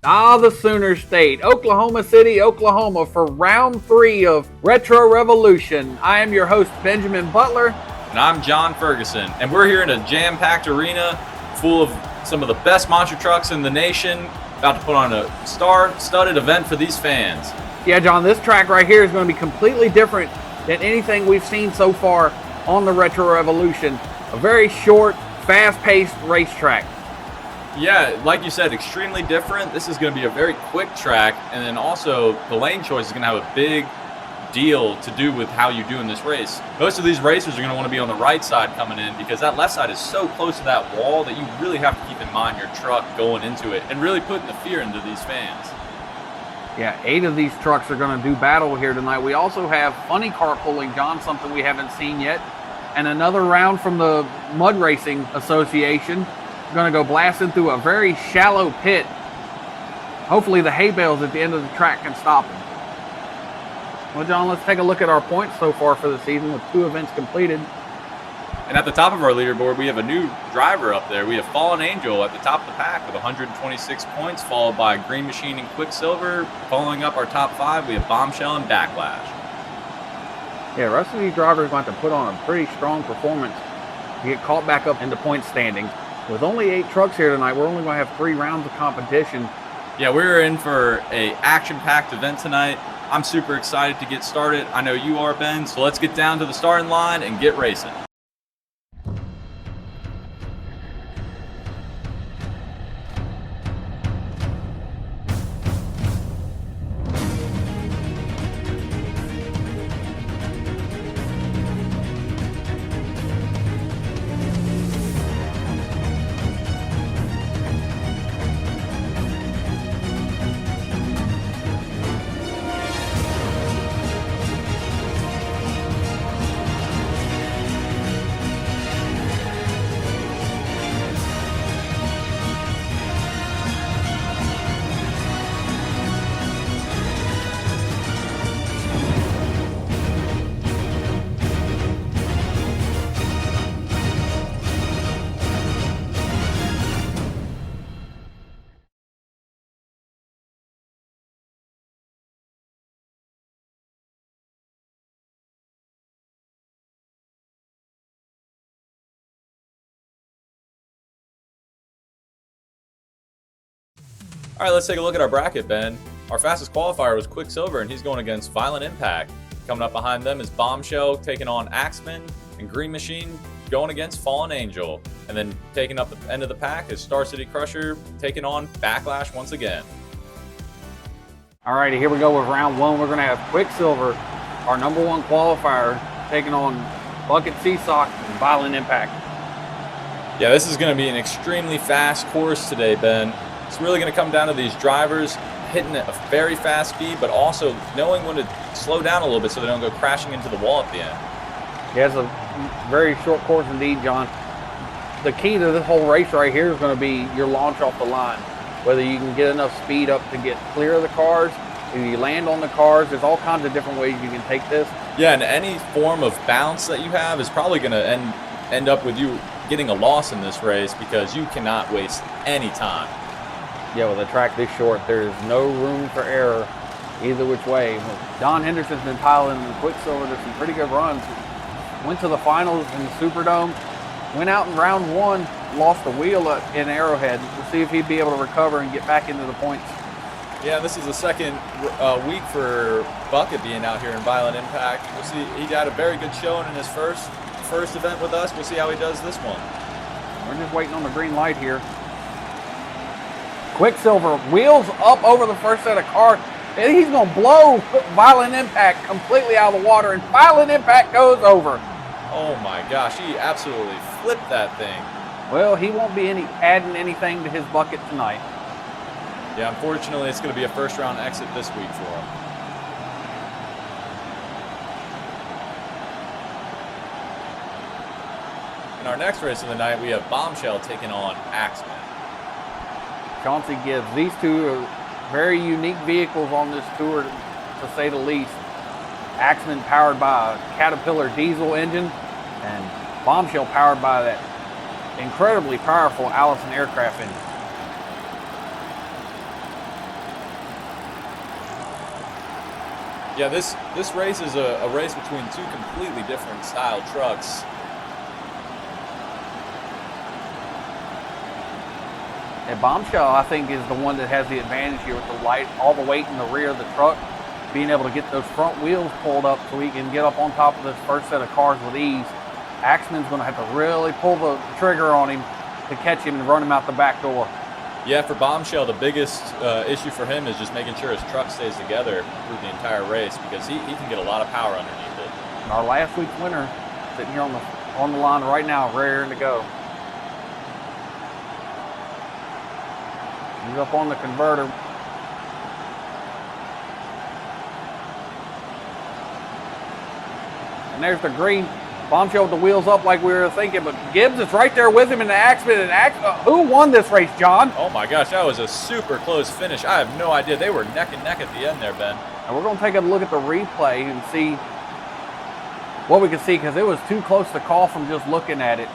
The Sooner State, Oklahoma City, Oklahoma for round 3 of Retro Revolution. I am your host, Benjamin Butler. And I'm John Ferguson. And we're here in a jam-packed arena full of some of the best monster trucks in the nation, about to put on a star-studded event for these fans. Yeah, John, this track right here is going to be completely different than anything we've seen so far on the Retro Revolution. A very short, fast-paced racetrack. Yeah, like you said, extremely different. This is going to be a very quick track, and then also the lane choice is going to have a big deal to do with how you do in this race. Most of these racers are going to want to be on the right side coming in because that left side is so close to that wall that you really have to keep in mind your truck going into it and really putting the fear into these fans. Yeah, 8 of these trucks are going to do battle here tonight. We also have funny carpooling, John, something we haven't seen yet, and another round from the Mud Racing Association. Going to go blasting through a very shallow pit. Hopefully the hay bales at the end of the track can stop him. Well, John, let's take a look at our points so far for the season with 2 events completed. And at the top of our leaderboard, we have a new driver up there. We have Fallen Angel at the top of the pack with 126 points, followed by Green Machine and Quicksilver. Following up our top 5, we have Bombshell and Backlash. Yeah, the rest of these drivers are going to put on a pretty strong performance to get caught back up in the point standings. With only 8 trucks here tonight, we're only going to have 3 rounds of competition. Yeah, we're in for a action-packed event tonight. I'm super excited to get started. I know you are, Ben, so let's get down to the starting line and get racing. All right, let's take a look at our bracket, Ben. Our fastest qualifier was Quicksilver, and he's going against Violent Impact. Coming up behind them is Bombshell taking on Axeman, and Green Machine going against Fallen Angel. And then taking up the end of the pack is Star City Crusher taking on Backlash once again. All righty, here we go with round 1. We're going to have Quicksilver, our number 1 qualifier, taking on Bucket Seesaw and Violent Impact. Yeah, this is going to be an extremely fast course today, Ben. It's really going to come down to these drivers hitting at a very fast speed, but also knowing when to slow down a little bit so they don't go crashing into the wall at the end. Yeah, it's a very short course indeed, John. The key to this whole race right here is going to be your launch off the line. Whether you can get enough speed up to get clear of the cars, if you land on the cars, there's all kinds of different ways you can take this. Yeah, and any form of bounce that you have is probably going to end up with you getting a loss in this race because you cannot waste any time. Yeah, with a track this short, there's no room for error either which way. Don Henderson's been piloting the Quicksilver to some pretty good runs. Went to the finals in the Superdome, went out in round 1, lost a wheel in Arrowhead. We'll see if he'd be able to recover and get back into the points. Yeah, this is the second week for Bucket being out here in Violent Impact. We'll see. He had a very good showing in his first event with us. We'll see how he does this one. We're just waiting on the green light here. Quicksilver wheels up over the first set of cars, and he's going to blow Violent Impact completely out of the water, and Violent Impact goes over. Oh my gosh, he absolutely flipped that thing. Well, he won't be adding anything to his bucket tonight. Yeah, unfortunately, it's going to be a first-round exit this week for him. In our next race of the night, we have Bombshell taking on Axeman. Chauncey Gibbs. These two are very unique vehicles on this tour, to say the least. Axeman powered by a Caterpillar diesel engine, and Bombshell powered by that incredibly powerful Allison aircraft engine. Yeah, this race is a race between two completely different style trucks. And Bombshell, I think, is the one that has the advantage here with the light, all the weight in the rear of the truck, being able to get those front wheels pulled up so he can get up on top of this first set of cars with ease. Axman's going to have to really pull the trigger on him to catch him and run him out the back door. Yeah, for Bombshell, the biggest issue for him is just making sure his truck stays together through the entire race, because he can get a lot of power underneath it. And our last week's winner sitting here on the line right now, raring to go. He's up on the converter. And there's the green. Bombshell with the wheels up like we were thinking, but Gibbs is right there with him in the Axman. And who won this race, John? Oh my gosh, that was a super close finish. I have no idea. They were neck and neck at the end there, Ben. And we're going to take a look at the replay and see what we can see, because it was too close to call from just looking at it.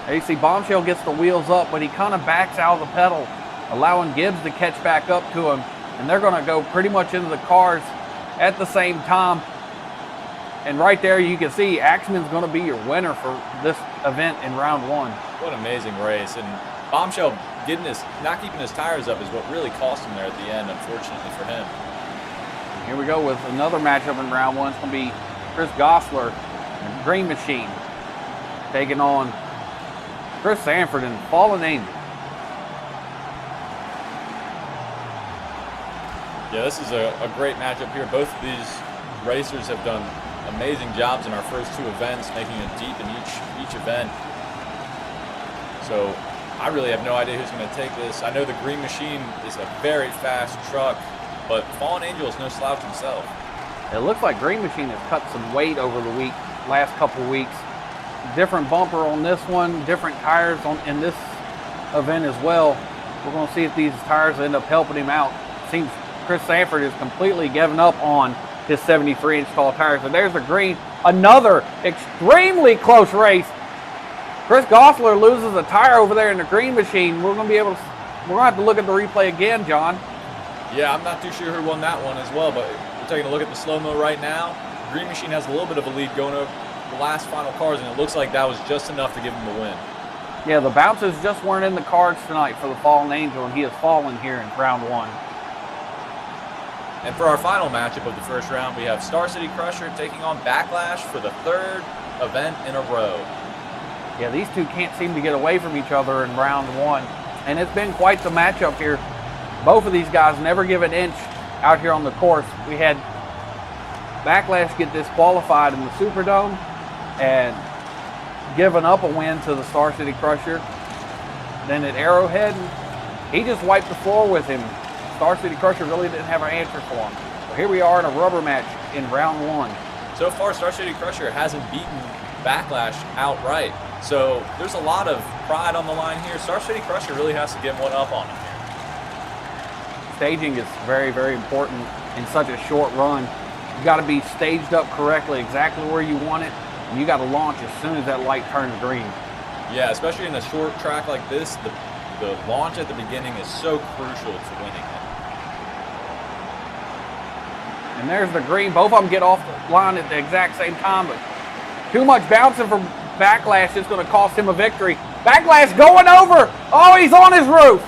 There you see Bombshell gets the wheels up, but he kind of backs out of the pedal, allowing Gibbs to catch back up to him. And they're going to go pretty much into the cars at the same time. And right there you can see Axman's going to be your winner for this event in round one. What an amazing race. And Bombshell not keeping his tires up is what really cost him there at the end, unfortunately for him. And here we go with another matchup in round one. It's going to be Chris Gosler and Green Machine taking on Chris Sanford and Fallen Angel. Yeah, this is a great matchup here. Both of these racers have done amazing jobs in our first two events, making it deep in each event. So I really have no idea who's going to take this. I know the Green Machine is a very fast truck, but Fallen Angel is no slouch himself. It looks like Green Machine has cut some weight over the last couple weeks. Different bumper on this one, different tires in this event as well. We're going to see if these tires end up helping him out. Seems Chris Sanford is completely given up on his 73-inch tall tires. So there's the green. Another extremely close race. Chris Gosler loses a tire over there in the Green Machine. We're going to have to look at the replay again, John. Yeah, I'm not too sure who won that one as well, but we're taking a look at the slow-mo right now. Green Machine has a little bit of a lead going over the last final cars, and it looks like that was just enough to give him the win. Yeah, the bounces just weren't in the cards tonight for the Fallen Angel, and he has fallen here in round one. And for our final matchup of the first round, we have Star City Crusher taking on Backlash for the third event in a row. Yeah, these two can't seem to get away from each other in round one, and it's been quite the matchup here. Both of these guys never give an inch out here on the course. We had Backlash get disqualified in the Superdome and given up a win to the Star City Crusher. Then at Arrowhead, he just wiped the floor with him. Star City Crusher really didn't have an answer for him. So here we are in a rubber match in round one. So far, Star City Crusher hasn't beaten Backlash outright. So there's a lot of pride on the line here. Star City Crusher really has to get one up on him here. Staging is very, very important in such a short run. You got to be staged up correctly, exactly where you want it, and you got to launch as soon as that light turns green. Yeah, especially in a short track like this, the launch at the beginning is so crucial to winning it. And there's the green. Both of them get off the line at the exact same time, but too much bouncing from Backlash is going to cost him a victory. Backlash going over. Oh, he's on his roof.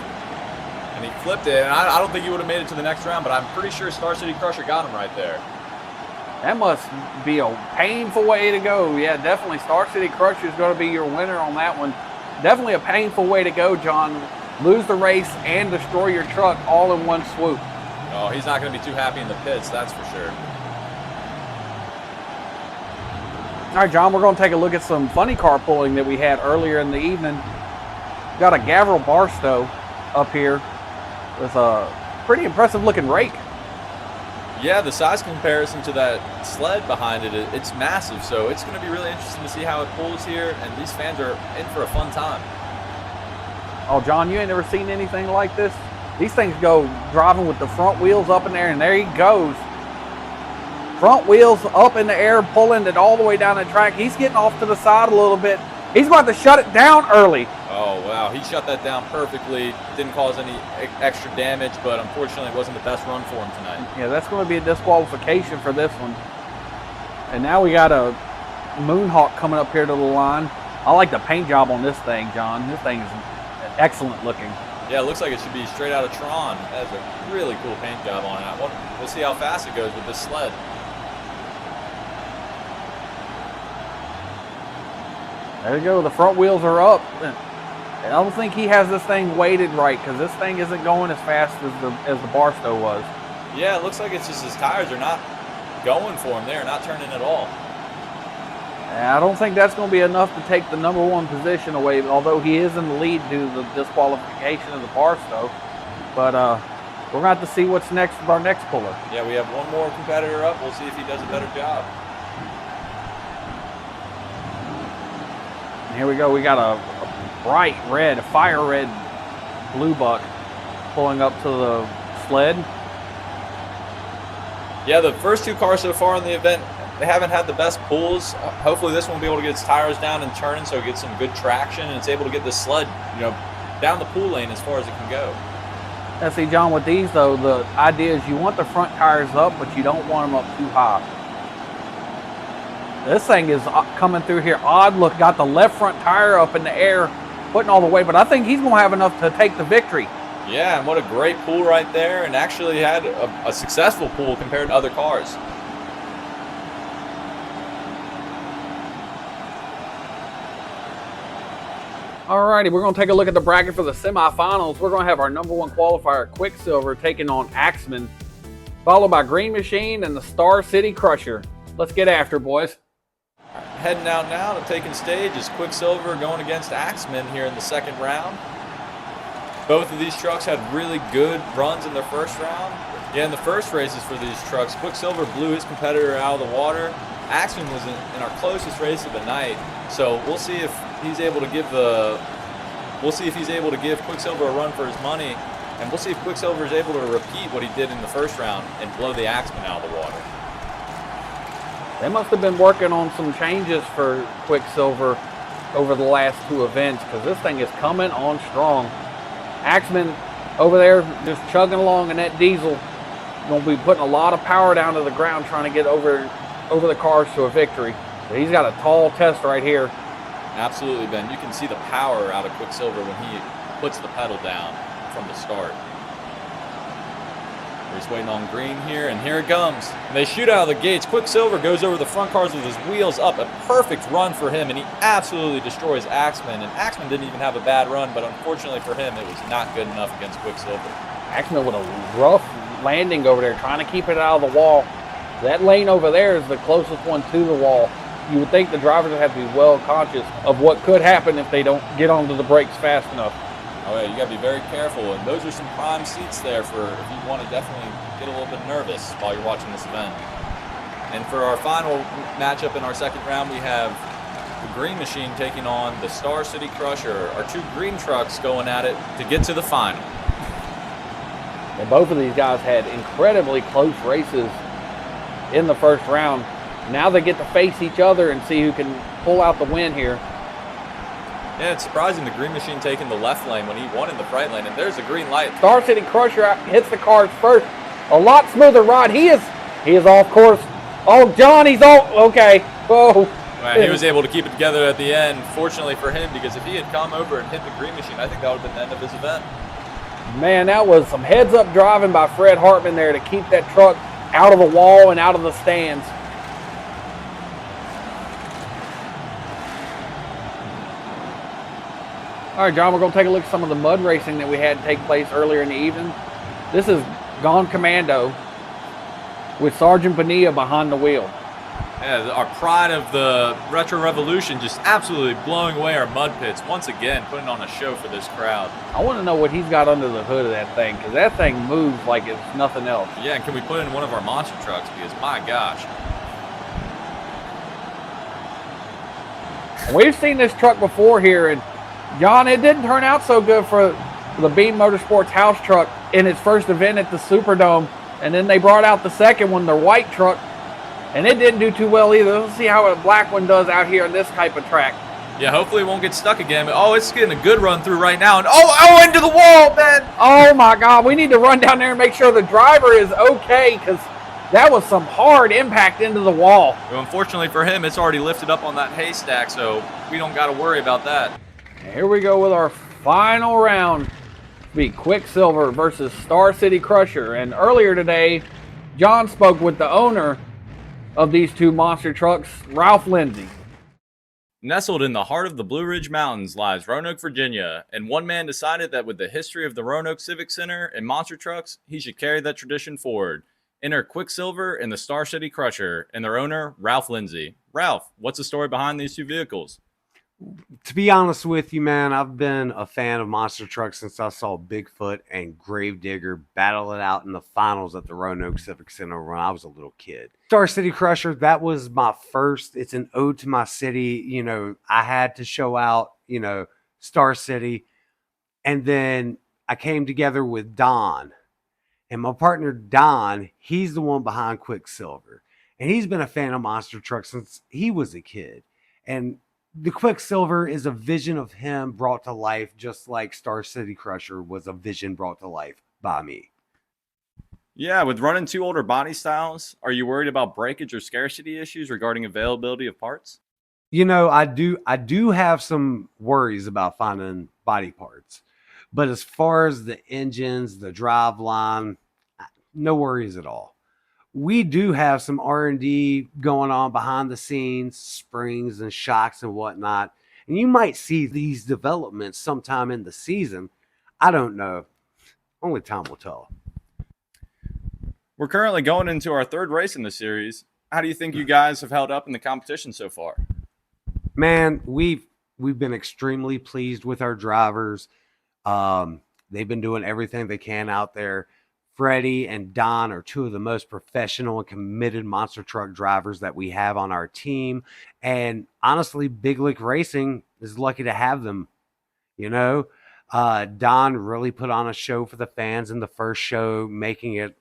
And he flipped it, and I don't think he would have made it to the next round, but I'm pretty sure Star City Crusher got him right there. That must be a painful way to go. Yeah, definitely Star City Crusher is going to be your winner on that one. Definitely a painful way to go, John. Lose the race and destroy your truck all in one swoop. Oh, he's not going to be too happy in the pits, that's for sure. All right, John, we're going to take a look at some funny car pulling that we had earlier in the evening. Got a Gavril Barstow up here with a pretty impressive looking rake. Yeah, the size comparison to that sled behind it, it's massive, so it's going to be really interesting to see how it pulls here, and these fans are in for a fun time. Oh, John, you ain't never seen anything like this? These things go driving with the front wheels up in there, and there he goes. Front wheels up in the air, pulling it all the way down the track. He's getting off to the side a little bit. He's about to shut it down early. Oh, wow. He shut that down perfectly. Didn't cause any extra damage, but unfortunately it wasn't the best run for him tonight. Yeah, that's going to be a disqualification for this one. And now we got a Moonhawk coming up here to the line. I like the paint job on this thing, John. This thing is excellent looking. Yeah, it looks like it should be straight out of Tron. That is a really cool paint job on it. We'll see how fast it goes with this sled. There you go. The front wheels are up. I don't think he has this thing weighted right because this thing isn't going as fast as the Barstow was. Yeah, it looks like it's just his tires are not going for him. They're not turning at all. And I don't think that's going to be enough to take the #1 position away, although he is in the lead due to the disqualification of the Barstow. But we're going to have to see what's next with our next puller. Yeah, we have one more competitor up. We'll see if he does a better job. And here we go. We got a bright red, a fire red blue buck pulling up to the sled. Yeah, the first two cars so far in the event, they haven't had the best pulls. Hopefully this one will be able to get its tires down and turning so it gets some good traction and it's able to get the sled, down the pool lane as far as it can go. Now see, John, with these though, the idea is you want the front tires up, but you don't want them up too high. This thing is coming through here odd. Look, got the left front tire up in the air, putting all the weight, but I think he's going to have enough to take the victory. Yeah, and what a great pull right there, and actually had a successful pull compared to other cars. Alrighty, we're going to take a look at the bracket for the semifinals. We're going to have our #1 qualifier, Quicksilver, taking on Axeman, followed by Green Machine and the Star City Crusher. Let's get after it, boys. Heading out now to taking stage is Quicksilver going against Axeman here in the second round. Both of these trucks had really good runs in their first round. Yeah, in the first races for these trucks, Quicksilver blew his competitor out of the water. Axeman was in our closest race of the night, so we'll see if he's able to give Quicksilver a run for his money, and we'll see if Quicksilver is able to repeat what he did in the first round and blow the Axeman out of the water. They must have been working on some changes for Quicksilver over the last two events because this thing is coming on strong. Axeman over there just chugging along in that diesel. Going to be putting a lot of power down to the ground trying to get over the cars to a victory. So he's got a tall test right here. Absolutely, Ben. You can see the power out of Quicksilver when he puts the pedal down from the start. He's waiting on green here, and here it comes. And they shoot out of the gates. Quicksilver goes over the front cars with his wheels up. A perfect run for him, and he absolutely destroys Axeman. And Axeman didn't even have a bad run, but unfortunately for him, it was not good enough against Quicksilver. Axeman with a rough landing over there, trying to keep it out of the wall. That lane over there is the closest one to the wall. You would think the drivers would have to be well conscious of what could happen if they don't get onto the brakes fast enough. Oh yeah, you gotta be very careful, and those are some prime seats there for if you want to definitely get a little bit nervous while you're watching this event. And for our final matchup in our second round, we have the Green Machine taking on the Star City Crusher. Our two green trucks going at it to get to the final. And both of these guys had incredibly close races in the first round. Now they get to face each other and see who can pull out the win here. Yeah, it's surprising the Green Machine taking the left lane when he won in the right lane, and there's a green light. Star City Crusher hits the cars first. A lot smoother ride. He is off course. Oh, John, he's off. Okay. Whoa. Right, he was able to keep it together at the end, fortunately for him, because if he had come over and hit the Green Machine, I think that would have been the end of his event. Man, that was some heads-up driving by Fred Hartman there to keep that truck out of the wall and out of the stands. All right, John, we're going to take a look at some of the mud racing that we had take place earlier in the evening. This is Gone Commando with Sergeant Bonilla behind the wheel. Yeah, our pride of the Retro Revolution just absolutely blowing away our mud pits once again, putting on a show for this crowd. I want to know what he's got under the hood of that thing, because that thing moves like it's nothing else. Yeah, and can we put it in one of our monster trucks? Because, my gosh. We've seen this truck before here, and John, it didn't turn out so good for the Beam Motorsports house truck in its first event at the Superdome. And then they brought out the second one, the white truck, and it didn't do too well either. Let's see how a black one does out here on this type of track. Yeah, hopefully it won't get stuck again. But, oh, it's getting a good run through right now. And oh, into the wall, man. Oh my God, we need to run down there and make sure the driver is okay, because that was some hard impact into the wall. Well, unfortunately for him, it's already lifted up on that haystack, so we don't got to worry about that. Here we go with our final round. Be Quicksilver versus Star City Crusher. And earlier today, John spoke with the owner of these two monster trucks, Ralph Lindsay. Nestled in the heart of the Blue Ridge Mountains lies Roanoke, Virginia, and one man decided that with the history of the Roanoke Civic Center and monster trucks, he should carry that tradition forward. Enter Quicksilver and the Star City Crusher and their owner, Ralph Lindsay. Ralph, what's the story behind these two vehicles? To be honest with you, man, I've been a fan of monster trucks since I saw Bigfoot and Gravedigger battle it out in the finals at the Roanoke Civic Center when I was a little kid. Star City Crusher, that was my first. It's an ode to my city. You know, I had to show out, Star City. And then I came together with Don. And my partner, Don, he's the one behind Quicksilver. And he's been a fan of monster trucks since he was a kid. And the Quicksilver is a vision of him brought to life, just like Star City Crusher was a vision brought to life by me. Yeah, with running two older body styles, are you worried about breakage or scarcity issues regarding availability of parts? I do have some worries about finding body parts. But as far as the engines, the drive line, no worries at all. We do have some R&D going on behind the scenes, springs and shocks and whatnot. And you might see these developments sometime in the season. I don't know. Only time will tell. We're currently going into our third race in the series. How do you think you guys have held up in the competition so far? Man, we've been extremely pleased with our drivers. They've been doing everything they can out there. Freddie and Don are two of the most professional and committed monster truck drivers that we have on our team. And honestly, Big Lick Racing is lucky to have them. Don really put on a show for the fans in the first show, making it,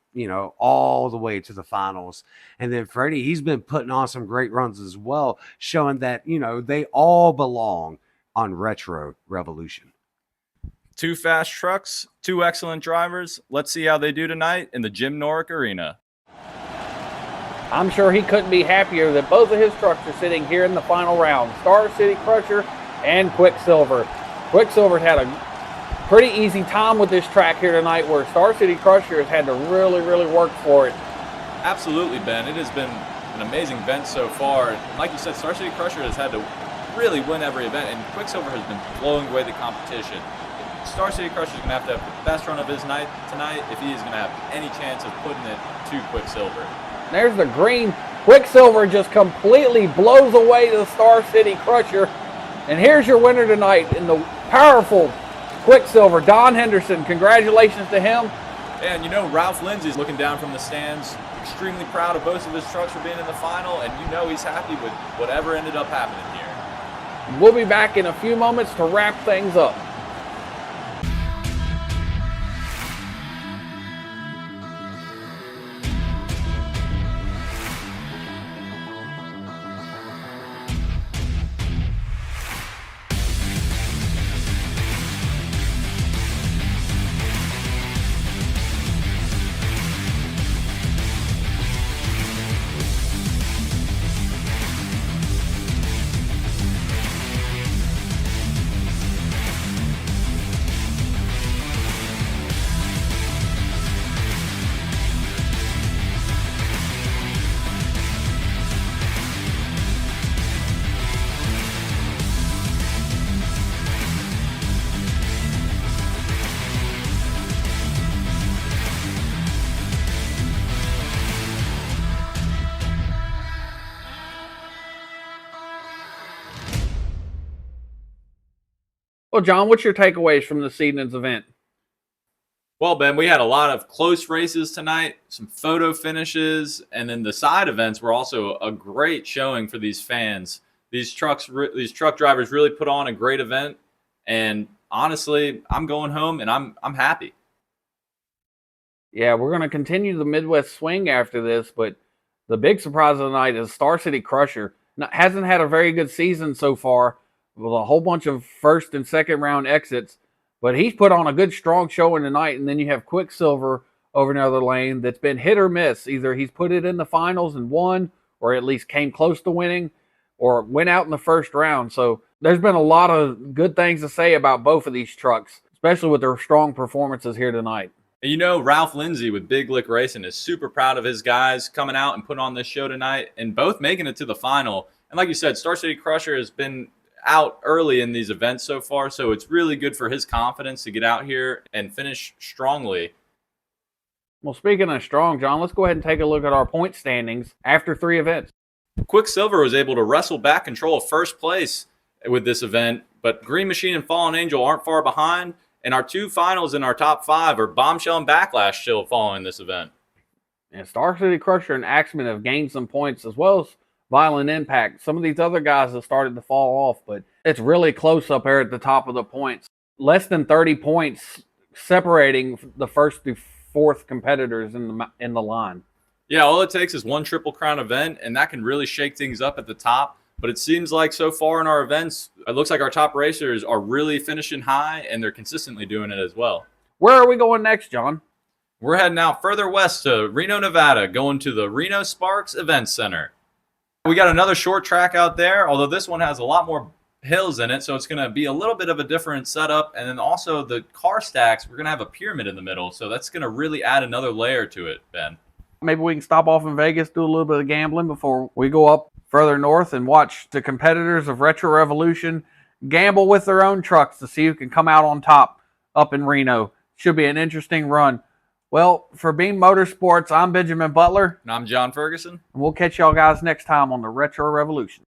all the way to the finals. And then Freddie, he's been putting on some great runs as well, showing that, they all belong on Retro Revolution. Two fast trucks, two excellent drivers. Let's see how they do tonight in the Jim Norick Arena. I'm sure he couldn't be happier that both of his trucks are sitting here in the final round. Star City Crusher and Quicksilver. Quicksilver's had a pretty easy time with this track here tonight, where Star City Crusher has had to really, really work for it. Absolutely, Ben. It has been an amazing event so far. Like you said, Star City Crusher has had to really win every event, and Quicksilver has been blowing away the competition. Star City Crusher is going to have the best run of his night tonight if he is going to have any chance of putting it to Quicksilver. There's the green. Quicksilver just completely blows away the Star City Crusher. And here's your winner tonight in the powerful Quicksilver, Don Henderson. Congratulations to him. And Ralph Lindsay is looking down from the stands, extremely proud of both of his trucks for being in the final, and he's happy with whatever ended up happening here. We'll be back in a few moments to wrap things up. Well, John, what's your takeaways from this evening's event? Well, Ben, we had a lot of close races tonight, some photo finishes, and then the side events were also a great showing for these fans. These truck drivers really put on a great event, and honestly, I'm going home and I'm happy. Yeah, we're going to continue the Midwest swing after this, but the big surprise of the night is Star City Crusher. Hasn't had a very good season so far, with a whole bunch of first and second round exits. But he's put on a good, strong showing tonight. And then you have Quicksilver over another lane that's been hit or miss. Either he's put it in the finals and won, or at least came close to winning, or went out in the first round. So there's been a lot of good things to say about both of these trucks, especially with their strong performances here tonight. You know, Ralph Lindsay with Big Lick Racing is super proud of his guys coming out and putting on this show tonight and both making it to the final. And like you said, Star City Crusher has been out early in these events so far, so it's really good for his confidence to get out here and finish strongly. Well, speaking of strong, John, let's go ahead and take a look at our point standings after 3 events. Quicksilver was able to wrestle back control of first place with this event, but Green Machine and Fallen Angel aren't far behind. And our 2 finals in our top 5 are Bombshell and Backlash still following this event. And Star City Crusher and Axeman have gained some points, as well as Violent Impact. Some of these other guys have started to fall off, but it's really close up here at the top of the points. Less than 30 points separating the first through fourth competitors in the line. Yeah, all it takes is one Triple Crown event, and that can really shake things up at the top. But it seems like so far in our events, it looks like our top racers are really finishing high, and they're consistently doing it as well. Where are we going next, John? We're heading out further west to Reno, Nevada, going to the Reno Sparks Event Center. We got another short track out there, although this one has a lot more hills in it, so it's going to be a little bit of a different setup. And then also the car stacks, we're going to have a pyramid in the middle, so that's going to really add another layer to it, Ben. Maybe we can stop off in Vegas, do a little bit of gambling before we go up further north and watch the competitors of Retro Revolution gamble with their own trucks to see who can come out on top up in Reno. Should be an interesting run. Well, for Beam Motorsports, I'm Benjamin Butler. And I'm John Ferguson. And we'll catch y'all guys next time on the Retro Revolution.